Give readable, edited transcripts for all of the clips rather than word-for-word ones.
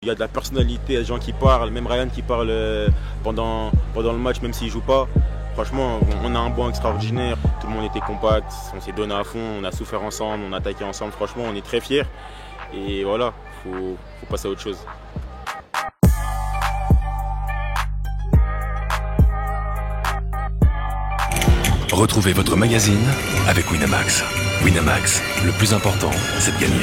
Il y a de la personnalité, il y a des gens qui parlent, même Ryan qui parle pendant le match, même s'il ne joue pas. Franchement, on a un banc extraordinaire, tout le monde était compact, on s'est donné à fond, on a souffert ensemble, on a attaqué ensemble. Franchement, on est très fiers. Et voilà, faut passer à autre chose. Retrouvez votre magazine avec Winamax. Winamax, le plus important, c'est de gagner.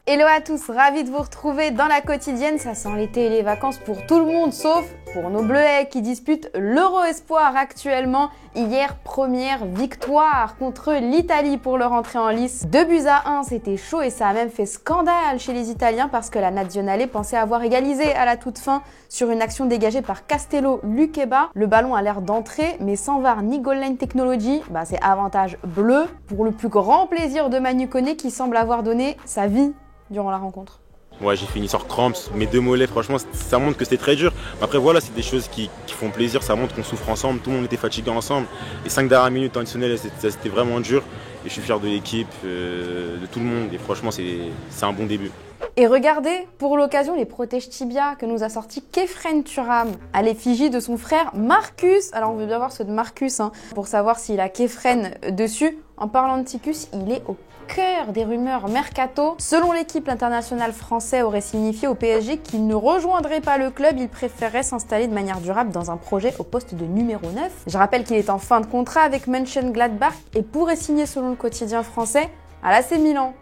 Hello à tous, ravi de vous retrouver dans la quotidienne. Ça sent l'été et les vacances pour tout le monde, sauf pour nos Bleuets qui disputent l'Euro Espoir actuellement. Hier, première victoire contre l'Italie pour leur entrée en lice. 2-1, c'était chaud et ça a même fait scandale chez les Italiens parce que la Nazionale pensait avoir égalisé à la toute fin sur une action dégagée par Castello Luqueba. Le ballon a l'air d'entrer, mais sans VAR ni goal line technology, c'est avantage bleu pour le plus grand plaisir de Manu Koné qui semble avoir donné sa vie durant la rencontre. Ouais, j'ai fini sur cramps, mes deux mollets, franchement, ça montre que c'était très dur. Après voilà, c'est des choses qui font plaisir, ça montre qu'on souffre ensemble, tout le monde était fatigué ensemble. Les 5 dernières minutes additionnelles, c'était vraiment dur. Et je suis fier de l'équipe, de tout le monde, et franchement, c'est un bon début. Et regardez, pour l'occasion, les protèges tibia que nous a sorti Kefren Turam à l'effigie de son frère Marcus. Alors on veut bien voir ceux de Marcus pour savoir s'il a Kefren dessus. En parlant de Ticus, il est au cœur des rumeurs mercato. Selon l'équipe, l'international français aurait signifié au PSG qu'il ne rejoindrait pas le club, il préférerait s'installer de manière durable dans un projet au poste de numéro 9. Je rappelle qu'il est en fin de contrat avec Mönchengladbach et pourrait signer selon le quotidien français à l'AC Milan.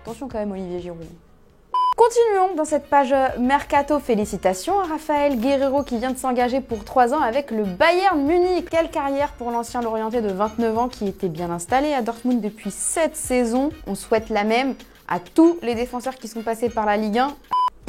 Attention quand même Olivier Giroud. Continuons dans cette page mercato. Félicitations à Raphaël Guerreiro qui vient de s'engager pour 3 ans avec le Bayern Munich. Quelle carrière pour l'ancien Lorientais de 29 ans qui était bien installé à Dortmund depuis 7 saisons. On souhaite la même à tous les défenseurs qui sont passés par la Ligue 1.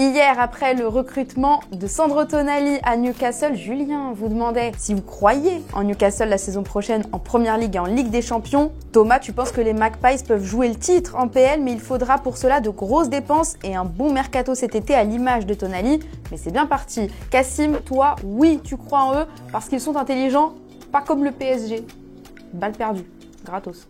Hier, après le recrutement de Sandro Tonali à Newcastle, Julien vous demandait si vous croyez en Newcastle la saison prochaine en Première Ligue et en Ligue des Champions. Thomas, tu penses que les Magpies peuvent jouer le titre en PL, mais il faudra pour cela de grosses dépenses et un bon mercato cet été à l'image de Tonali. Mais c'est bien parti. Kassim, toi, oui, tu crois en eux parce qu'ils sont intelligents, pas comme le PSG. Balle perdue, gratos.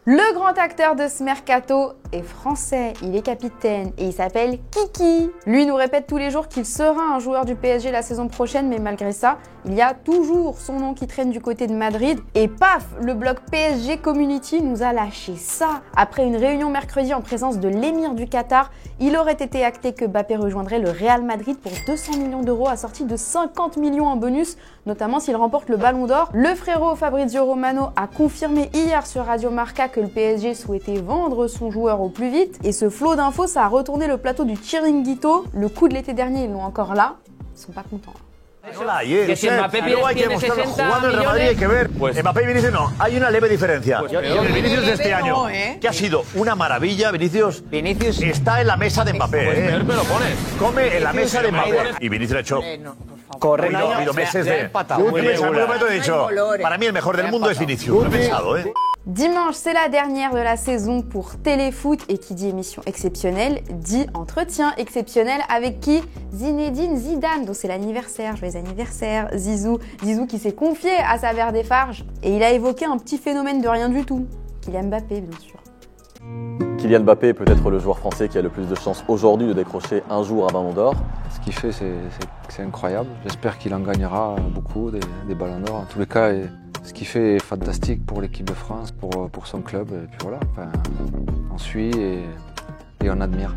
Le grand acteur de ce mercato est français, il est capitaine et il s'appelle Kiki. Lui nous répète tous les jours qu'il sera un joueur du PSG la saison prochaine, mais malgré ça, il y a toujours son nom qui traîne du côté de Madrid. Et paf, le blog PSG Community nous a lâché ça. Après une réunion mercredi en présence de l'émir du Qatar, il aurait été acté que Mbappé rejoindrait le Real Madrid pour 200 millions d'euros assortis de 50 millions en bonus, notamment s'il remporte le Ballon d'Or. Le frérot Fabrizio Romano a confirmé hier sur Radio Marca que le PSG souhaitait vendre son joueur au plus vite. Et ce flot d'infos, ça a retourné le plateau du Chiringuito. Le coup de l'été dernier, ils l'ont encore là. Ils sont pas contents. Hola, que si Mbappé luego hay que mostrarlo jugando en Real Madrid, hay que ver. Mbappé y Vinicius no, hay una leve diferencia. El Vinicius de este año, que ha sido una maravilla, Vinicius está en la mesa de Mbappé. Come en la mesa de Mbappé. Y Vinicius ha hecho. Ha habido meses de. He dicho, para mí el mejor del mundo es Vinicius. Lo he pensado, Dimanche, c'est la dernière de la saison pour Téléfoot et qui dit émission exceptionnelle, dit entretien exceptionnel avec qui? Zinedine Zidane, dont c'est l'anniversaire, joyeux anniversaire, Zizou qui s'est confié à sa Vert des Farges et il a évoqué un petit phénomène de rien du tout, Kylian Mbappé bien sûr. Kylian Mbappé est peut-être le joueur français qui a le plus de chances aujourd'hui de décrocher un jour un Ballon d'Or. Ce qu'il fait, c'est incroyable. J'espère qu'il en gagnera beaucoup, des Ballons d'Or. En tous les cas, ce qu'il fait est fantastique pour l'équipe de France, pour son club. Et puis voilà, on suit et on admire.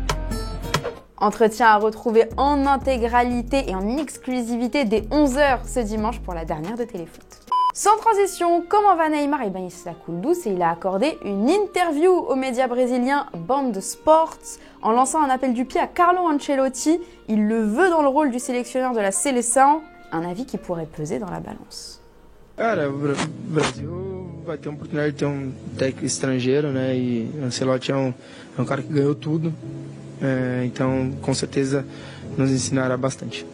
Entretien à retrouver en intégralité et en exclusivité dès 11h ce dimanche pour la dernière de Téléfoot. Sans transition, comment va Neymar? Il se la coule douce et il a accordé une interview aux médias brésiliens Band Sports en lançant un appel du pied à Carlo Ancelotti. Il le veut dans le rôle du sélectionneur de la Seleção, un avis qui pourrait peser dans la balance. Cara, o Brasil vai ter uma oportunidade de ter técnico estrangeiro, né? E o Ancelotti é cara que ganhou tudo, então com certeza nos ensinará bastante.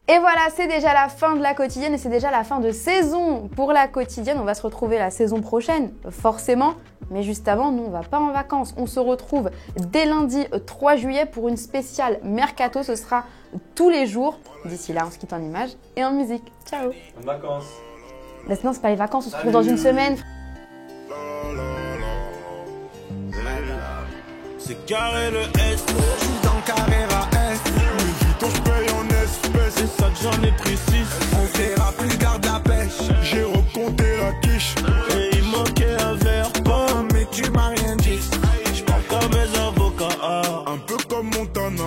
Et voilà, c'est déjà la fin de la quotidienne et c'est déjà la fin de saison pour la quotidienne. On va se retrouver la saison prochaine, forcément. Mais juste avant, nous, on va pas en vacances. On se retrouve dès lundi 3 juillet pour une spéciale Mercato. Ce sera tous les jours. D'ici là, on se quitte en images et en musique. Ciao. Bonnes vacances. Non, c'est pas les vacances, on se retrouve dans une semaine. C'est carré le S, je suis dans Carrera S. Louis Vuitton, je paye en j'en ai pris 6. On verra plus, garde la pêche. J'ai recompté la quiche. Et il manquait un verre, pas, mais tu m'as rien dit. J'parle comme mes avocats, un peu comme Montana.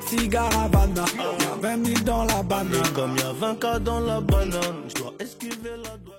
Cigare Havana, y'a 20 000 dans la banane. Et comme y'a 20 cas dans la banane, j'dois esquiver la douane.